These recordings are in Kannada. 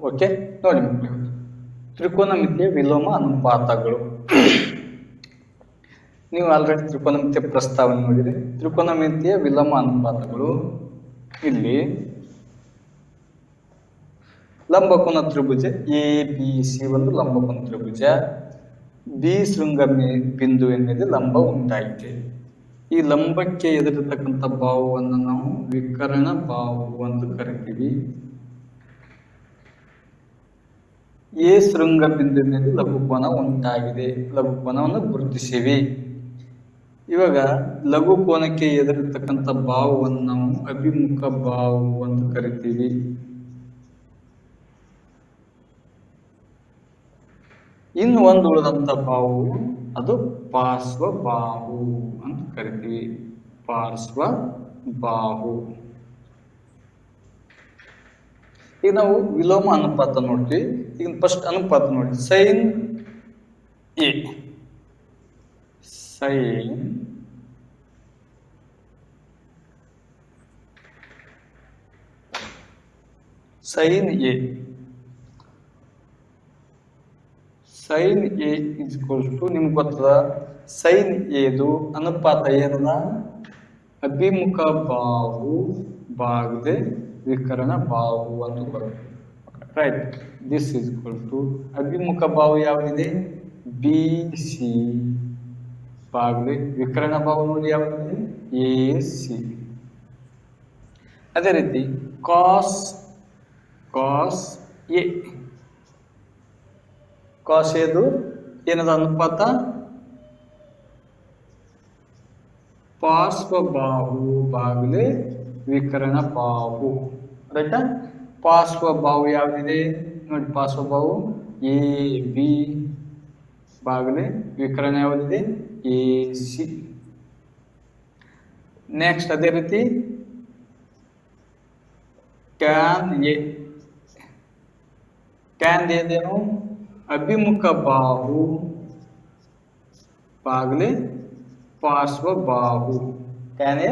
ಓಕೆ, ನೋಡಿ ಮಕ್ಕಳು, ತ್ರಿಕೋನಮಿತಿಯ ವಿಲೋಮ ಅನುಪಾತಗಳು. ನೀವು ಆಲ್ರೆಡಿ ತ್ರಿಕೋನಮಿತಿಯ ಪ್ರಸ್ತಾವನೆ ನೋಡಿರಿ. ತ್ರಿಕೋನಮಿತಿಯ ವಿಲೋಮ ಅನುಪಾತಗಳು ಇಲ್ಲಿ ಲಂಬಕೋನ ತ್ರಿಭುಜ ABC ಒಂದು ಲಂಬಕೋನ ತ್ರಿಭುಜ, ಬಿ ಶೃಂಗ ಬಿಂದುವಿನಲ್ಲಿ ಲಂಬ ಉಂಟಾಗಿದೆ. ಈ ಲಂಬಕ್ಕೆ ಎದುರಿರ್ತಕ್ಕಂಥ ಬಾಹುವನ್ನು ನಾವು ವಿಕರ್ಣ ಬಾಹು ಎಂದು ಕರಿತೀವಿ. ಎ ಶೃಂಗ ಬಿಂದುವಿನಲ್ಲಿ ಲಘುಕೋನ ಉಂಟಾಗಿದೆ, ಲಘುಕೋನವನ್ನು ಗುರುತಿಸಿವಿ. ಇವಾಗ ಲಘುಕೋನಕ್ಕೆ ಎದುರಿರ್ತಕ್ಕಂಥ ಬಾಹುವನ್ನು ನಾವು ಅಭಿಮುಖ ಬಾಹು ಎಂದು ಕರಿತೀವಿ. ಇನ್ನು ಒಂದು ಉಳಿದಂತ ಬಾಹು ಅದು ಪಾರ್ಶ್ವ ಬಾಹು ಅಂತ ಕರಿತೀವಿ. ಪಾರ್ಶ್ವ ಬಾಹು. ಈಗ ನಾವು ವಿಲೋಮ ಅನುಪಾತ ನೋಡ್ತೀವಿ. ಈಗ ಫಸ್ಟ್ ಅನುಪಾತ ನೋಡಿ, sine A. Sine A is equals to, ನಿಮ್ಗೆ ಗೊತ್ತದ ಸೈನ್ ಎದು ಅನುಪಾತ ಏನದ? ಅಭಿಮುಖ ಬಾಹು ಭಾಗದೆ ವಿಕರ್ಣ ಬಾಹು ಅಂತ ಬರುತ್ತೆ. Right, this is equal to ಅಭಿಮುಖ ಬಾಹು ಯಾವುದಿದೆ? BC ಭಾಗದೆ ವಿಕರ್ಣ ಬಾಹು ನೋಡಿ ಯಾವುದಿದೆ? AC. ಅದೇ ರೀತಿ ಕಾಸ್ ಎ. ಕಾಸ್ ಎದು ಏನದ ಅನುಪಾತ? ಪಾರ್ಶ್ವ ಬಾಹು ಭಾಗಲೆ ವಿಕರ್ಣ ಬಾಹು. ರೈಟಾ? ಪಾರ್ಶ್ವ ಬಾಹು ಯಾವುದಿದೆ ನೋಡಿ? ಪಾರ್ಶ್ವ ಬಾಹು AB ಭಾಗಲೆ ವಿಕರ್ಣ ಯಾವುದಿದೆ? AC. ನೆಕ್ಸ್ಟ್ ಅದೇ ರೀತಿ ಟ್ಯಾನ್ ಎ. ಟ್ಯಾನ್ ಎದೇನು? ಅಭಿಮುಖ ಬಾಹು ಭಾಗಲೆ ಪಾರ್ಶ್ವ ಬಾಹು. ಟ್ಯಾನ್ ಎ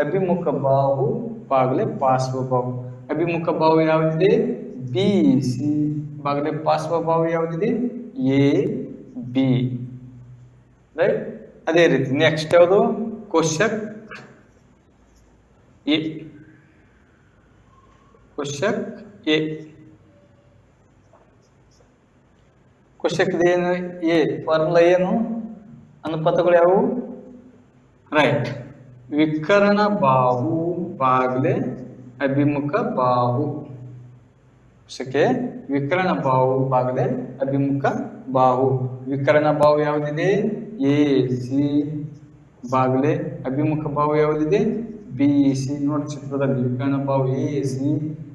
ಅಭಿಮುಖ ಬಾಹು ಭಾಗಲೆ ಪಾರ್ಶ್ವ ಬಾಹು. ಅಭಿಮುಖ ಬಾಹು ಯಾವುದಿದೆ? BC ಭಾಗಲೆ ಪಾರ್ಶ್ವ ಬಾಹು ಯಾವುದಿದೆ? AB. ರೈಟ್. ಅದೇ ರೀತಿ ನೆಕ್ಸ್ಟ್ ಯಾವುದು? ಕೋಶಕ್ ಎ. ಕೋಶಕ್ ಎ. ಕೋಶಕ್ ಏನು? ಎ ಫಾರ್ಮುಲಾ ಏನು? ಅನುಪಾತಗಳು ಯಾವುವು? ರೈಟ್, ವಿಕರ್ಣ ಬಾಹು ಭಾಗಲೆ ಅಭಿಮುಖ ಬಾಹು. ಕೋಶಕ್ಕೆ ವಿಕರ್ಣ ಬಾಹು ಭಾಗಲೆ ಅಭಿಮುಖ ಬಾಹು. ವಿಕರ್ಣ ಬಾಹು ಯಾವುದಿದೆ? AC ಭಾಗಲೆ ಅಭಿಮುಖ ಬಾಹು ಯಾವುದಿದೆ? BC. ನೋಡಿ ಚಿತ್ರದಲ್ಲಿ ವಿಕರ್ಣ ಬಾಹು AC,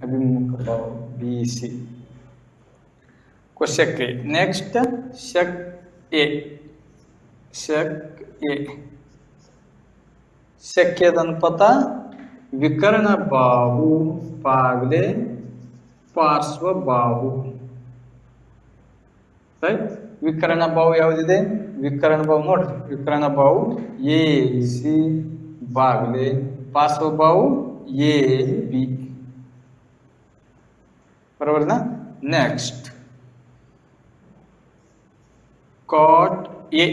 ಅಭಿಮುಖ ಬಾಹು BC. Cosec A. Next sec A. ಶಕ್ಯದ ಅನುಪಾತ ವಿಕರ್ಣ ಬಾಹು ಭಾಗಲೆ ಪಾರ್ಶ್ವ ಬಾಹು. ರೈಟ್. ವಿಕರ್ಣ ಬಾಹು ಯಾವುದಿದೆ? ವಿಕರ್ಣ ಬಾಹು ನೋಡ್ರಿ, ವಿಕರ್ಣ ಬಾಹು AC ಭಾಗಲೆ ಪಾರ್ಶ್ವ ಬಾಹು AB. ಬರೋಬರ್ನಾ? Next cot A.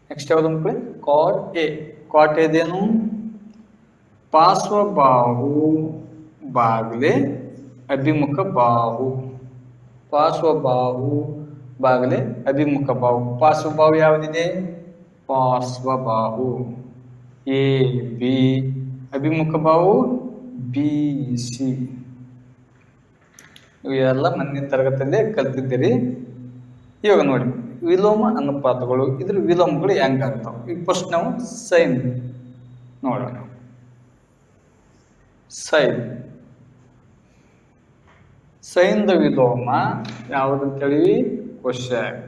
ನೆಕ್ಸ್ಟ್ ಯಾವುದು ಮಕ್ಕಳೇ? Cot A. ಕಾಟ್ ಎದೇನು? ಪಾರ್ಶ್ವ ಬಾಹು ಭಾಗಲೆ ಅಭಿಮುಖ ಬಾಹು. ಪಾರ್ಶ್ವ ಬಾಹು ಭಾಗಲೆ ಅಭಿಮುಖ ಬಾಹು. ಪಾರ್ಶ್ವ ಬಾಹು ಯಾವುದಿದೆ? ಪಾರ್ಶ್ವ ಬಾಹು AB. ಅಭಿಮುಖ ಬಾಹು BC. ಇವೆಲ್ಲ ಮೊನ್ನೆ ತರಗತಿಯಲ್ಲಿ ಕಲ್ತಿದ್ದೀರಿ. ಇವಾಗ ನೋಡಿ ವಿಲೋಮ ಅನುಪಾತಗಳು, ಇದ್ರ ವಿಲೋಮಗಳು ಹೆಂಗ ಆಗ್ತಾವ. ಈಗ ಫಸ್ಟ್ ನಾವು ಸೈನ್ ನೋಡೋಣ. ಸೈನ್ ದ ವಿಲೋಮ ಯಾವುದಂತೇಳಿ? ಕೋಶಕ್.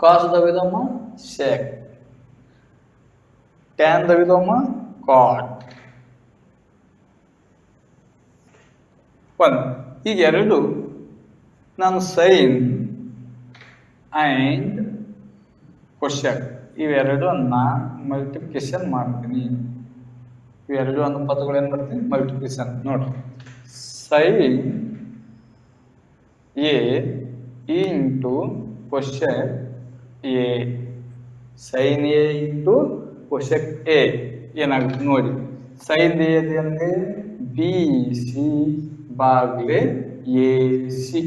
ಕಾಸ್ ದ ವಿಲೋಮ ಶೆಕ್. ಟ್ಯಾನ್ ದ ವಿಲೋಮ ಕಾಟ್. ಈಗ ಎರಡು ನಾನು ಸೈನ್ ಅಂಡ್ ಕೋಶಕ್ ಇವೆರಡನ್ನ ಮಲ್ಟಿಪ್ಲಿಕೇಶನ್ ಮಾಡ್ತೀನಿ. ಇವೆರಡು ಅನುಪಾತಗಳು ಏನು ಬರ್ತದೆ ಮಲ್ಟಿಪ್ಲಿಕೇಶನ್. ನೋಡ್ರಿ, sine A into cosec A, sine A into cosec A ಏನಾಗುತ್ತೆ ನೋಡಿ. ಸೈನ್ ಎ ಅಂದ್ರೆ ಬಿ ಸಿ ಬಾಗ್ಲೆ A C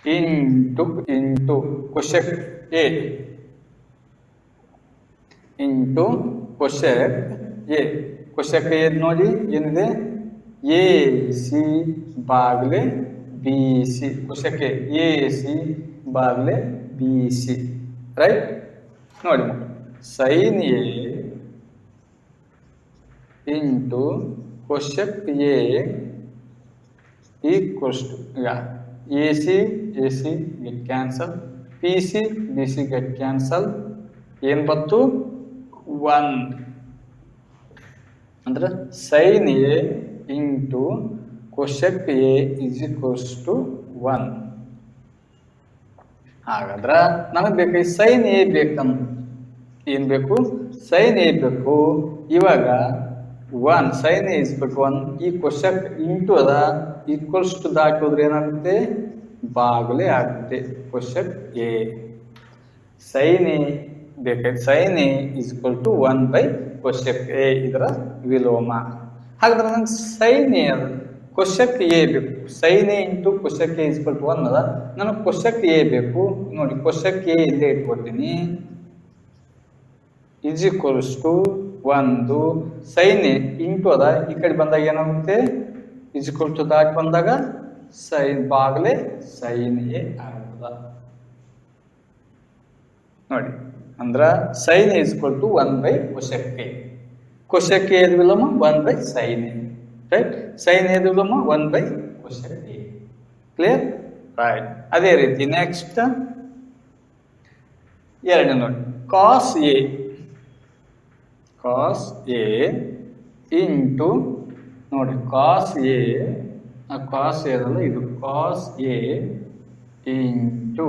into into cosec A into cosec A. Cosec A ನೋಡಿ ಏನಿದೆ, ಎ ಸಿ ಬಾಗ್ಲೆ B C. Cosec A C ಬಾಗ್ಲೆ ಬಿ ಸಿ, ರೈಟ್. ನೋಡಿ, sine A into cosec A equals to, ಈಗ A C get cancel, P C B C get cancel, ಏನು ಬಂತು 1. ಅಂದ್ರೆ sine A into cosec A is equals to 1. ಹಾಗಾದ್ರೆ ನನಗೆ ಬೇಕು ಸೈನ್ ಎ ಬೇಕಂತ, ಏನ್ ಬೇಕು, ಸೈನ್ ಎ ಬೇಕು. ಇವಾಗ 1 ಸೈನ್ ಎ ಇಸ್ ಬೇಕು 1. ಈ ಕೊಶೆಕ್ ಇಂಟು ಅದ ಈಕ್ವಲ್ಸ್ ಟು ದಾಟೋದ್ರೆ ಏನಾಗುತ್ತೆ, ಬಾಗಲೇ ಆಗುತ್ತೆ ಕೊಶೆಕ್ ಎ. ಸೈನ್ ಎ ಬೇಕಾಯ್ತು, sine A is equal to 1 by cosec A, ಇದರ ವಿಲೋಮ. ಹಾಗಾದ್ರೆ ನಂಗೆ ಸೈನ್ ಎ ಅದ, ಕೊಶೆಕ್ ಎ ಬೇಕು. Sine A into cosec A is equal to 1 ಅದ, ನನಗೆ ಕೊಶೆಕ್ ಎ ಬೇಕು. ನೋಡಿ, ಕೊಶೆಕ್ ಎ ಇಲ್ಲೇ ಇಟ್ಕೊಳ್ತೀನಿ, is equals to 1. Sine A into ಅದ, ಈ ಕಡೆ ಬಂದಾಗ ಏನಾಗುತ್ತೆ, ಇಸ್ ಈಕ್ವಲ್ ಟು ದಾಟ್ ಬಂದಾಗ ಸೈನ್ ಬಾಗ್ಲೆ ಸೈನ್ ಎ ಆಗ್ತದ. ನೋಡಿ, ಅಂದ್ರ sine A is equal to 1 by cosec A. Cosec A ವಿಲೋಮ 1 by sine A, right. Sine A ವಿಲೋಮ 1 by cosec A. Clear, right. ಅದೇ ರೀತಿ ನೆಕ್ಸ್ಟ್ ಎರಡನೇ ನೋಡಿ, ಕಾಸ್ ಎ ಇಂಟು, ನೋಡಿ ಕಾಸ್ ಎ, ಕಾಸ್ ಎ ಅದಲ್ಲ ಇದು, cos A into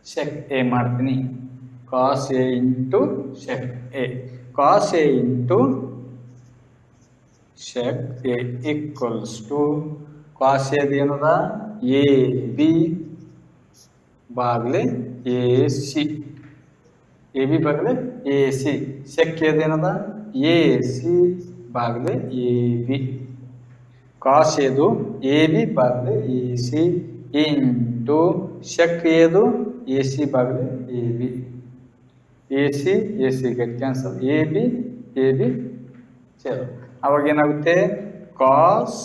sec A ಮಾಡ್ತೀನಿ. Cos A into sec A, cos A into sec A equals to, cos A ಏನದ ಎ ಬಿ ಬಾಗ್ಲೆ ಎ ಸಿ, ಎ ಬಿ ಬಾಗ್ಲೆ ಎ ಸಿ. ಸೆಕ್ ಏನದ ಎ ಸಿ ಬಾಗ್ಲೆ ಎ ಬಿ. ಕಾಸ್ ಎದು ಎ ಬಿ ಬಾಗ್ಲೆ ಎ ಸಿ ಇಂಟು ಸೆಕ್ ಎದು ಎ ಸಿ ಬಾಗ್ಲೆ A B. A C get cancel, A B ಚಲೋ. ಅವಾಗ ಏನಾಗುತ್ತೆ, cos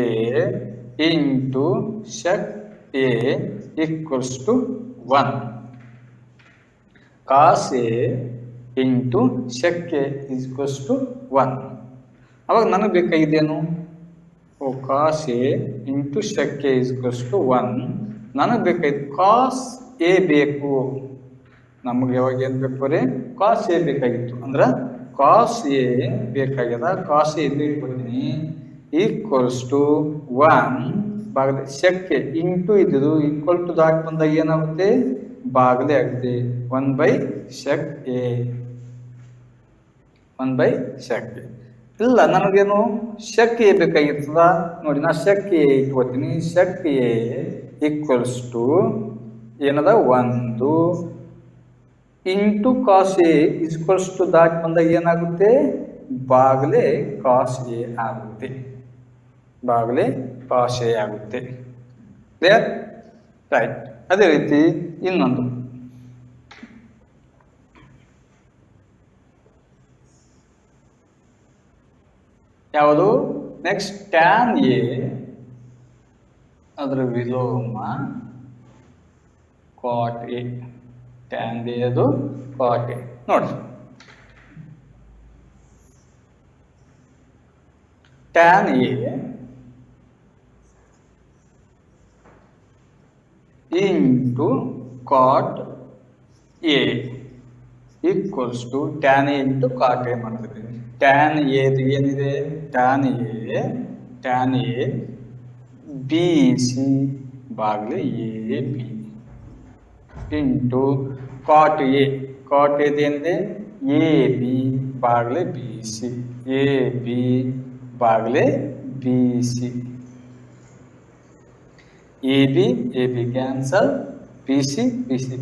A into sec A equals to 1. Cos A into sec A equals to 1. ಅವಾಗ ನನಗೆ ಬೇಕಾಗಿದ್ದೇನು, cos A into sec A equals to 1. ನನಗೆ ಬೇಕಾಯ್ತು ಕಾಸ್ ಎ ಬೇಕು. ನಮಗೆ ಯಾವಾಗ ಏನು ಬೇಕು ರೀ, ಕಾಸ್ ಎ ಬೇಕಾಗಿತ್ತು. ಅಂದ್ರೆ ಕಾಸ್ ಎ ಬೇಕಾಗ್ಯದ, ಕಾಸ್ ಎ ಇಲ್ಲಿ ಇಟ್ಕೊಳ್ತೀನಿ, ಈಕ್ವಲ್ಸ್ ಟು 1 ಬಾಗಲೆ ಸೆಕ್ ಎ ಇಂಟು ಇದ್ದು ಈಕ್ವಲ್ ಟು ದಾಟ್ ಬಂದಾಗ ಏನಾಗುತ್ತೆ, ಬಾಗಲೆ ಆಗುತ್ತೆ 1 ಬೈ ಸೆಕ್ ಎ, 1 ಬೈ ಸೆಕ್ ಎ. ಇಲ್ಲ ನನಗೇನು ಸೆಕ್ ಎ ಬೇಕಾಗಿರ್ತದ. ನೋಡಿ, ನಾ ಸೆಕ್ ಎ ಇಟ್ಕೊಳ್ತೀನಿ, ಸೆಕ್ ಎ ಈಕ್ವಲ್ಸ್ ಟು ಏನದ 1 into cos A equals to ದಾಟ್ ಬಂದಾಗ ಏನಾಗುತ್ತೆ, ಬಾಗಲೆ ಕಾಸ್ ಎ ಆಗುತ್ತೆ, ಬಾಗಲೆ ಕಾಸ್ ಎ ಆಗುತ್ತೆ. Clear, right. ಅದೇ ರೀತಿ ಇನ್ನೊಂದು, ಯಾವುದು ನೆಕ್ಸ್ಟ್, ಟ್ಯಾನ್ ಎ ಅದರ ವಿಲೋಮ ಕಾಟ್ ಎ. ಟ್ಯಾನ್ ಎ ಅದು ಕಾಟ್ ಎ. ನೋಡಿ, tan A into cot A equals to tan A into cot A ಮಾಡ್ತೀವಿ. ಟ್ಯಾನ್ ಎದು ಏನಿದೆ, ಟ್ಯಾನ್ ಎ ಬಿ ಸಿ ಬಾಗ್ಲೆ A B into cot A. Cot ಎದು ಏನಿದೆ ಎ ಬಿ ಬಾಗ್ಲೆ ಬಿ ಸಿ, ಎ ಬಿ ಬಾಗ್ಲೆ B C. A B cancel, B C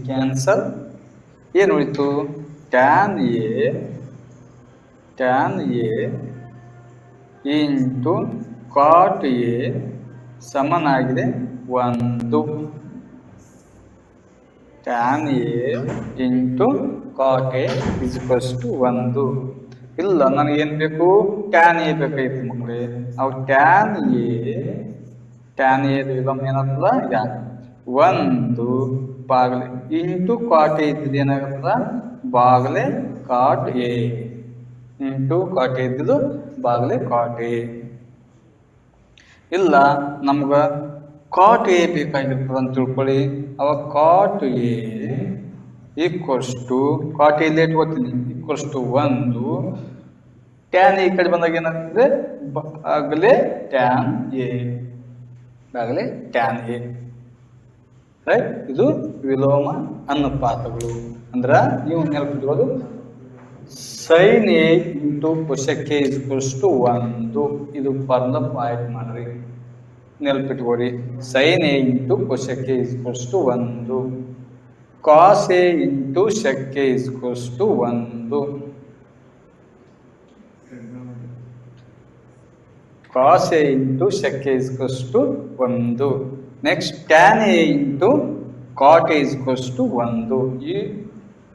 cancel. ಏನು ಉಳಿತು? Tan A into cot A ಸಮನಾಗಿದೆ 1. Tan A into cot A is equals to 1. ಇಲ್ಲ, ನನಗೇನು ಬೇಕು? ಟ್ಯಾನ್ ಎ ಬೇಕಾಗಿತ್ತು ಮಕ್ಕಳೇ. ಅವು ಟ್ಯಾನ್ ಎ ವಿಲೋಮ ಏನಾಗ್ತದ? 1 ಬಾಗ್ಲೆ ಇಂಟು ಕಾಟ್ ಎ ಇದ್ದಿದ್ದು ಏನಾಗ್ತದ? ಬಾಗ್ಲೆ cot A into cot A ಇದ್ದಿದ್ದು ಬಾಗ್ಲೆ ಕಾಟ್ ಎ. ಇಲ್ಲ, ನಮ್ಗ ಕಾಟ್ ಎ ಬೇಕಾಗಿರ್ತದ ಅಂತ ತಿಳ್ಕೊಳ್ಳಿ. ಅವಾಗ cot A equals to cot A ಲೇಟ್ ಓದ್ತೀನಿ ಈಕ್ವಲ್ಸ್ ಟು 1. ಟ್ಯಾನ್ ಎ ಈ ಕಡೆ ಬಂದಾಗ ಏನಾಗ್ತದೆ? ಬಾಗ್ಲೆ ಟ್ಯಾನ್ ಎ, ಬಾಗ್ಲೆ ಟ್ಯಾನ್ ಎ. ರೈಟ್? ಇದು ವಿಲೋಮ ಅನುಪಾತಗಳು. ಅಂದ್ರ ನೀವು ನೆನಪಿಟ್ಕೊಳ್ಳೋದು sine A into cosec A is equals to 1. ಇದು ಫಾರ್ಮುಲಾ ಪಾಯಿಂಟ್ ಮಾಡ್ರಿ, ನೆನಪಿಟ್ಕೊಳ್ಳಿ. Sine A into cosec A is equals to 1. Cos A into sec A is equals to 1. Cos A into sec A is equals to 1. Next tan A into cot A is equals to 1. ಈ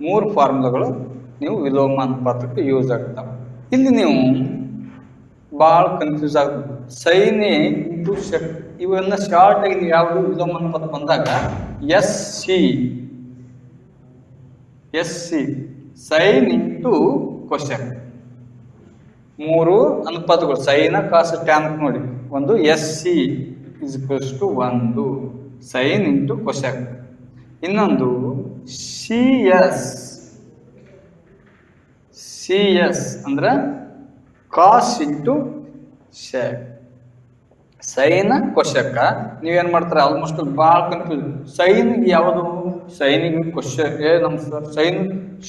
3 ಫಾರ್ಮುಲಾಗಳು ನೀವು ವಿಲೋಮ ಅನುಪಾತಕ್ಕೆ ಯೂಸ್ ಆಗ್ತಾವೆ. ಇಲ್ಲಿ ನೀವು ಭಾಳ ಕನ್ಫ್ಯೂಸ್ ಆಗ್ತದೆ. ಸೈನ್ ಎ ಇಂಟು ಸೆಕ್ ಇವನ್ನ ಶಾರ್ಟ್ ಆಗಿ ನೀವು ಯಾವುದು ವಿಲೋಮ ಅನುಪಾತ ಬಂದಾಗ S C sine into cosec 3 ಅನುಪಾತಗಳು ಸೈನ ಕಾಸ್ ಟ್ಯಾನ್ ನೋಡಿ. ಒಂದು S C is equals to 1 sine into cosec. ಇನ್ನೊಂದು ಸಿ ಎಸ್ ಅಂದ್ರೆ cos into sec. Sine cosec ನೀವೇನ್ ಮಾಡ್ತಾರೆ? ಆಲ್ಮೋಸ್ಟ್ ಭಾಳ ಕನ್ಫ್ಯೂಸ್. ಸೈನ್ಗೆ ಯಾವುದು? ಸೈನಿಗೆ ಕೊಸೆಕ್ ನಮ್ ಸರ್ ಸೈನ್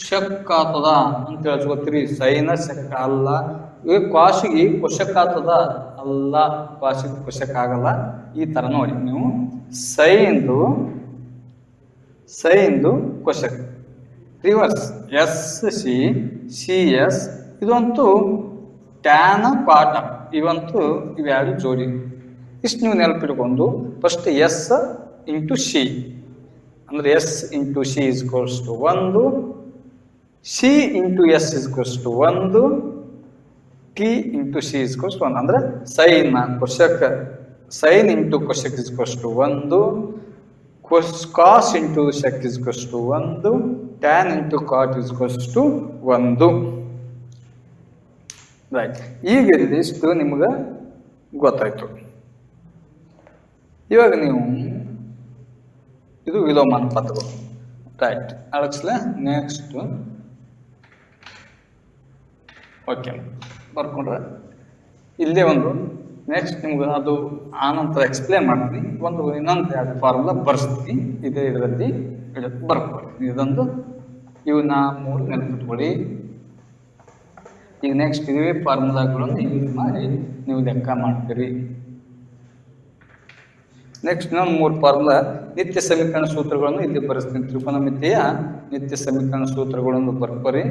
ಶಕ್ ಆಗ್ತದ ಅಂತ ಹೇಳ್ಸ್ಕೊತೀರಿ. ಸೈನ ಶಕ್ ಅಲ್ಲ. ಕಾಸಿಗೆ ಕೊಸೆಕ್ ಆಗ್ತದ ಅಲ್ಲ, ಕಾಸಿಗೆ ಕೊಸೆಕ್ ಆಗಲ್ಲ. ಈ ತರ ನೋಡಿ ನೀವು ಸೈನ್ದು cosec reverse S C S. ಇದಂತೂ ಟ್ಯಾನ್ ಕಾಟ, ಇವಂತೂ ಇವ್ಯಾರು ಜೋಡಿ. ಇಷ್ಟು ನೀವು ನೆನಪಿಟ್ಕೊಂಡು ಫಸ್ಟ್ ಎಸ್ ಇಂಟು ಸಿ ಅಂದ್ರೆ S into C is equals to 1, C into S is equals to 1, T into C is equals to 1. ಅಂದ್ರೆ sine into cosec is equals to 1, cos into sec is equals to 1, tan into cot is equals to 1. Right? ಈಗ ಇದಿಷ್ಟು ನಿಮ್ಗೆ ಗೊತ್ತಾಯ್ತು. ಇವಾಗ ನೀವು ಇದು ವಿಲೋಮ ಅನುಪಾತಗಳು. ರೈಟ್? ಅಳಕ್ಸ್ಲ ನೆಕ್ಸ್ಟ್ ಓಕೆ ಬರ್ಕೊಂಡ್ರೆ ಇಲ್ಲೇ ಒಂದು ನೆಕ್ಸ್ಟ್ ನಿಮ್ಗೆ ಅದು ಆನಂತರ ಎಕ್ಸ್ಪ್ಲೇನ್ ಮಾಡ್ತೀನಿ. ಇನ್ನೊಂದು ಫಾರ್ಮುಲಾ ಬರ್ಸ್ತೀನಿ, ಇದೇ ಇದರಲ್ಲಿ ಬರ್ಕೊಳ್ಳಿ. ಇದೊಂದು ಇವನ್ನ 3 ನೆನಪಿಟ್ಕೊಳ್ಳಿ. ಈಗ ನೆಕ್ಸ್ಟ್ ಇವೇ ಫಾರ್ಮುಲಾಗಳನ್ನು ಯೂಸ್ ಮಾಡಿ ನೀವು ಲೆಕ್ಕ ಮಾಡ್ತೀರಿ. ನೆಕ್ಸ್ಟ್ ಇನ್ನೊಂದು 3 ಫಾರ್ಮುಲಾ ನಿತ್ಯ ಸಮೀಕರಣ ಸೂತ್ರಗಳನ್ನು ಇಲ್ಲಿ ಬರೆಸ್ತೀನಿ. ತ್ರಿಕೋನಮಿತಿಯ ನಿತ್ಯ ಸಮೀಕರಣ ಸೂತ್ರಗಳನ್ನು ಬರ್ಕೊರಿ.